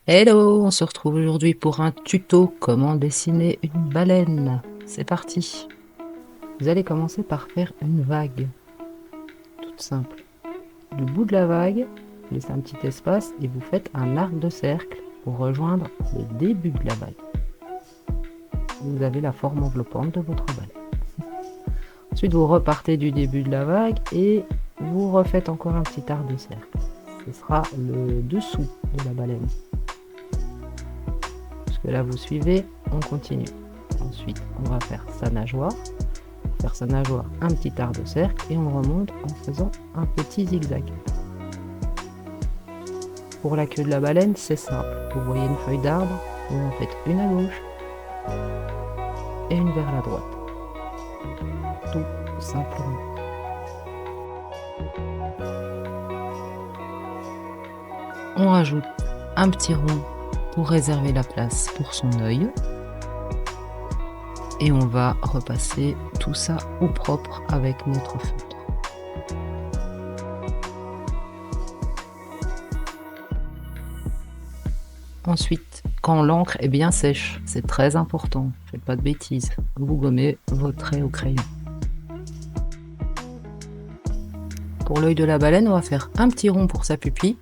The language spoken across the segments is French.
Hello, on se retrouve aujourd'hui pour un tuto comment dessiner une baleine. C'est parti. Vous allez commencer par faire une vague, toute simple. Du bout de la vague, vous laissez un petit espace et vous faites un arc de cercle pour rejoindre le début de la vague. Vous avez la forme enveloppante de votre baleine. Ensuite, vous repartez du début de la vague et vous refaites encore un petit arc de cercle. Ce sera le dessous de la baleine. Là vous suivez, on continue. Ensuite on va faire sa nageoire, un petit arc de cercle et on remonte en faisant un petit zigzag. Pour la queue de la baleine, c'est simple. Vous voyez une feuille d'arbre, vous en faites une à gauche et une vers la droite. Tout simplement. On rajoute un petit rond pour réserver la place pour son œil. Et on va repasser tout ça au propre avec notre feutre. Ensuite, quand l'encre est bien sèche, c'est très important, faites pas de bêtises, vous gommez vos traits au crayon. Pour l'œil de la baleine, on va faire un petit rond pour sa pupille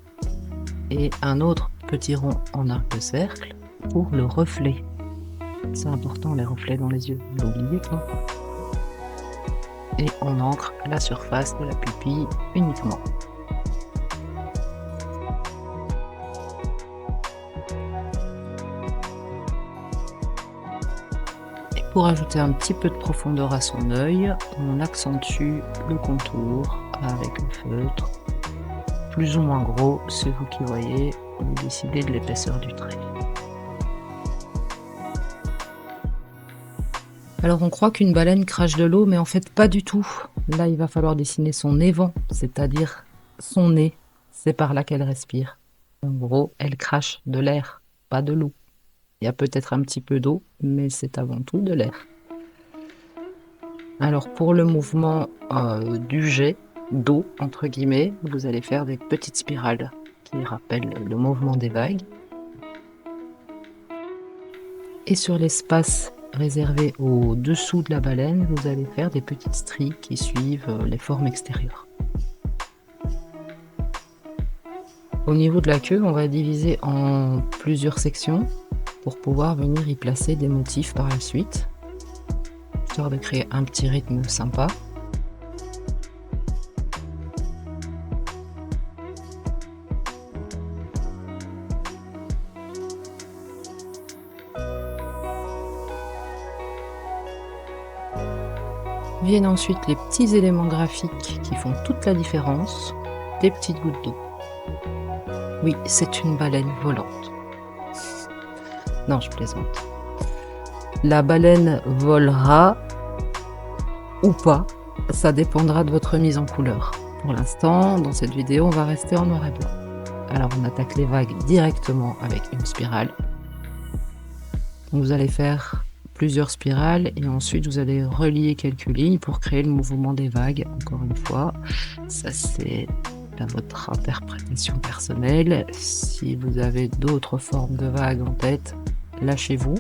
et un autre petit rond en arc de cercle pour le reflet. C'est important, les reflets dans les yeux, n'oubliez pas. Et on ancre la surface de la pupille uniquement. Et pour ajouter un petit peu de profondeur à son œil, on accentue le contour avec le feutre. Plus ou moins gros, c'est vous qui voyez, vous décidez de l'épaisseur du trait. Alors on croit qu'une baleine crache de l'eau, mais en fait pas du tout. Là il va falloir dessiner son évent, c'est-à-dire son nez. C'est par là qu'elle respire. En gros, elle crache de l'air, pas de l'eau. Il y a peut-être un petit peu d'eau, mais c'est avant tout de l'air. Alors pour le mouvement du jet d'eau, entre guillemets, vous allez faire des petites spirales qui rappellent le mouvement des vagues. Et sur l'espace réservé au-dessous de la baleine, vous allez faire des petites stries qui suivent les formes extérieures. Au niveau de la queue, on va diviser en plusieurs sections pour pouvoir venir y placer des motifs par la suite, histoire de créer un petit rythme sympa. Viennent ensuite les petits éléments graphiques qui font toute la différence, des petites gouttes d'eau. Oui, c'est une baleine volante. Non, je plaisante. La baleine volera ou pas, ça dépendra de votre mise en couleur. Pour l'instant, dans cette vidéo, on va rester en noir et blanc. Alors on attaque les vagues directement avec une spirale. Vous allez faire plusieurs spirales et ensuite vous allez relier quelques lignes pour créer le mouvement des vagues. Encore une fois, ça c'est à votre interprétation personnelle. Si vous avez d'autres formes de vagues en tête, lâchez-vous.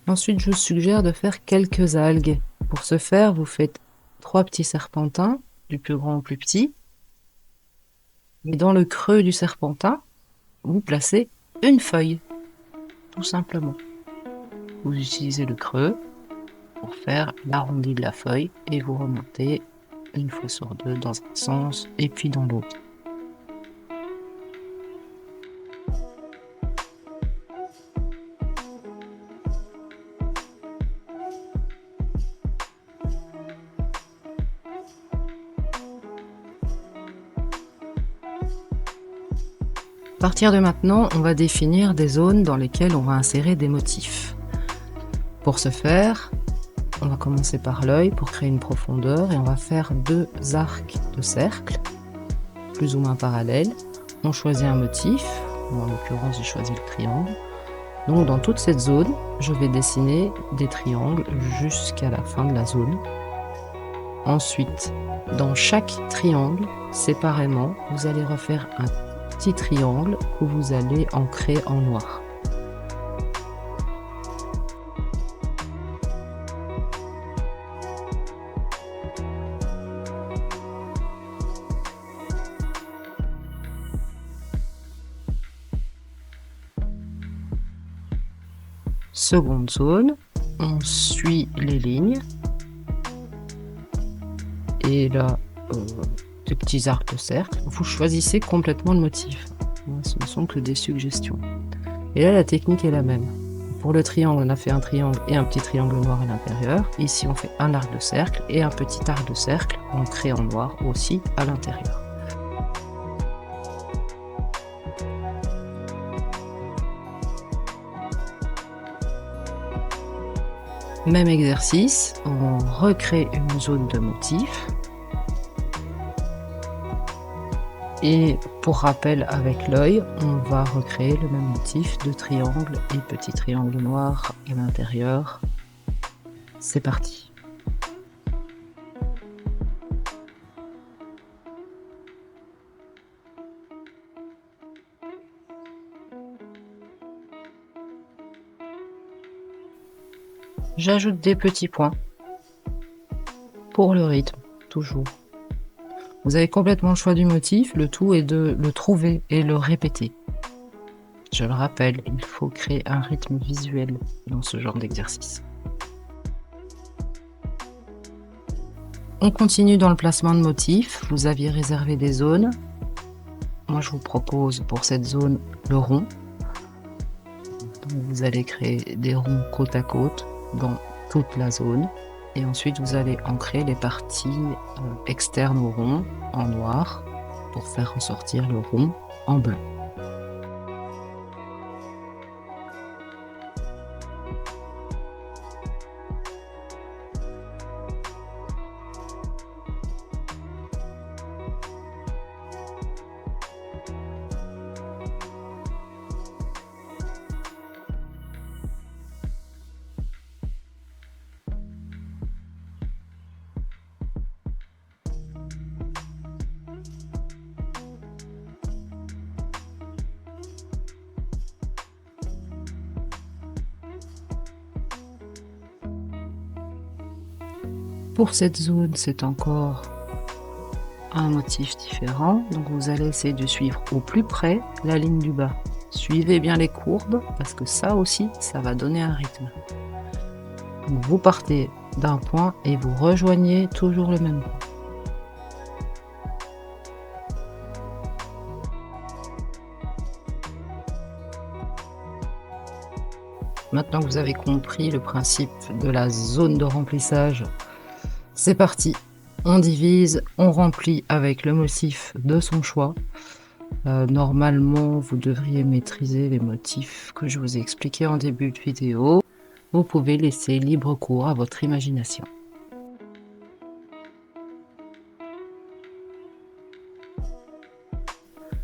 Ensuite, je vous suggère de faire quelques algues. Pour ce faire, vous faites 3 petits serpentins, du plus grand au plus petit. Et dans le creux du serpentin, vous placez une feuille, tout simplement. Vous utilisez le creux pour faire l'arrondi de la feuille et vous remontez une fois sur deux dans un sens et puis dans l'autre. À partir de maintenant, on va définir des zones dans lesquelles on va insérer des motifs. Pour ce faire, on va commencer par l'œil pour créer une profondeur et on va faire 2 arcs de cercle, plus ou moins parallèles. On choisit un motif, en l'occurrence j'ai choisi le triangle. Donc dans toute cette zone, je vais dessiner des triangles jusqu'à la fin de la zone. Ensuite, dans chaque triangle, séparément, vous allez refaire un petit triangle que vous allez ancrer en noir. Seconde zone, on suit les lignes. Et là, des petits arcs de cercle. Vous choisissez complètement le motif. Moi, ce ne sont que des suggestions. Et là, la technique est la même. Pour le triangle, on a fait un triangle et un petit triangle noir à l'intérieur. Ici, on fait un arc de cercle et un petit arc de cercle ancré en noir aussi à l'intérieur. Même exercice, on recrée une zone de motif. Et pour rappel avec l'œil, on va recréer le même motif de triangle et petit triangle noir à l'intérieur. C'est parti. J'ajoute des petits points pour le rythme, toujours. Vous avez complètement le choix du motif, le tout est de le trouver et le répéter. Je le rappelle, il faut créer un rythme visuel dans ce genre d'exercice. On continue dans le placement de motifs. Vous aviez réservé des zones. Moi, je vous propose pour cette zone le rond. Donc, vous allez créer des ronds côte à côte dans toute la zone. Et ensuite, vous allez ancrer les parties externes au rond en noir pour faire ressortir le rond en blanc. Pour cette zone, c'est encore un motif différent. Donc vous allez essayer de suivre au plus près la ligne du bas. Suivez bien les courbes parce que ça aussi, ça va donner un rythme. Donc vous partez d'un point et vous rejoignez toujours le même point. Maintenant que vous avez compris le principe de la zone de remplissage, c'est parti, on divise, on remplit avec le motif de son choix. Normalement, vous devriez maîtriser les motifs que je vous ai expliqués en début de vidéo. Vous pouvez laisser libre cours à votre imagination.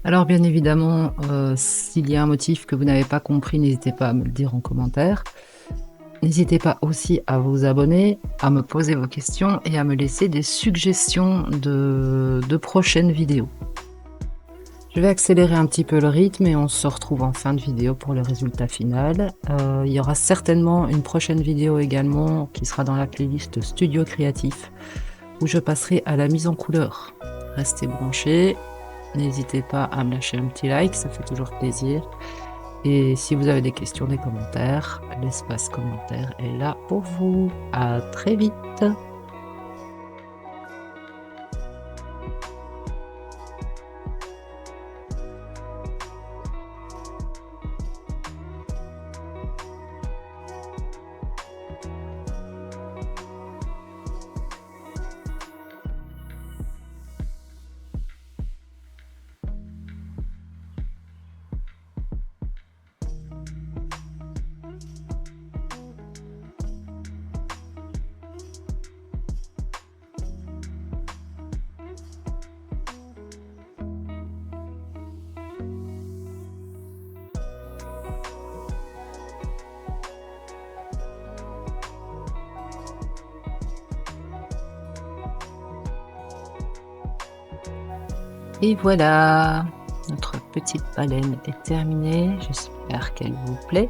Alors bien évidemment, s'il y a un motif que vous n'avez pas compris, n'hésitez pas à me le dire en commentaire. N'hésitez pas aussi à vous abonner, à me poser vos questions et à me laisser des suggestions de prochaines vidéos. Je vais accélérer un petit peu le rythme et on se retrouve en fin de vidéo pour le résultat final. Il y aura certainement une prochaine vidéo également qui sera dans la playlist Studio Créatif où je passerai à la mise en couleur. Restez branchés, n'hésitez pas à me lâcher un petit like, ça fait toujours plaisir. Et si vous avez des questions, des commentaires, l'espace commentaire est là pour vous. À très vite! Et voilà, notre petite baleine est terminée. J'espère qu'elle vous plaît.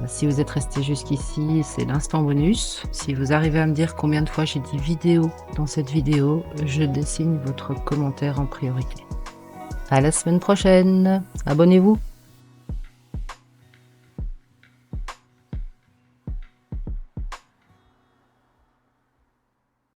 Si vous êtes resté jusqu'ici, c'est l'instant bonus. Si vous arrivez à me dire combien de fois j'ai dit vidéo dans cette vidéo, je dessine votre commentaire en priorité. À la semaine prochaine. Abonnez-vous.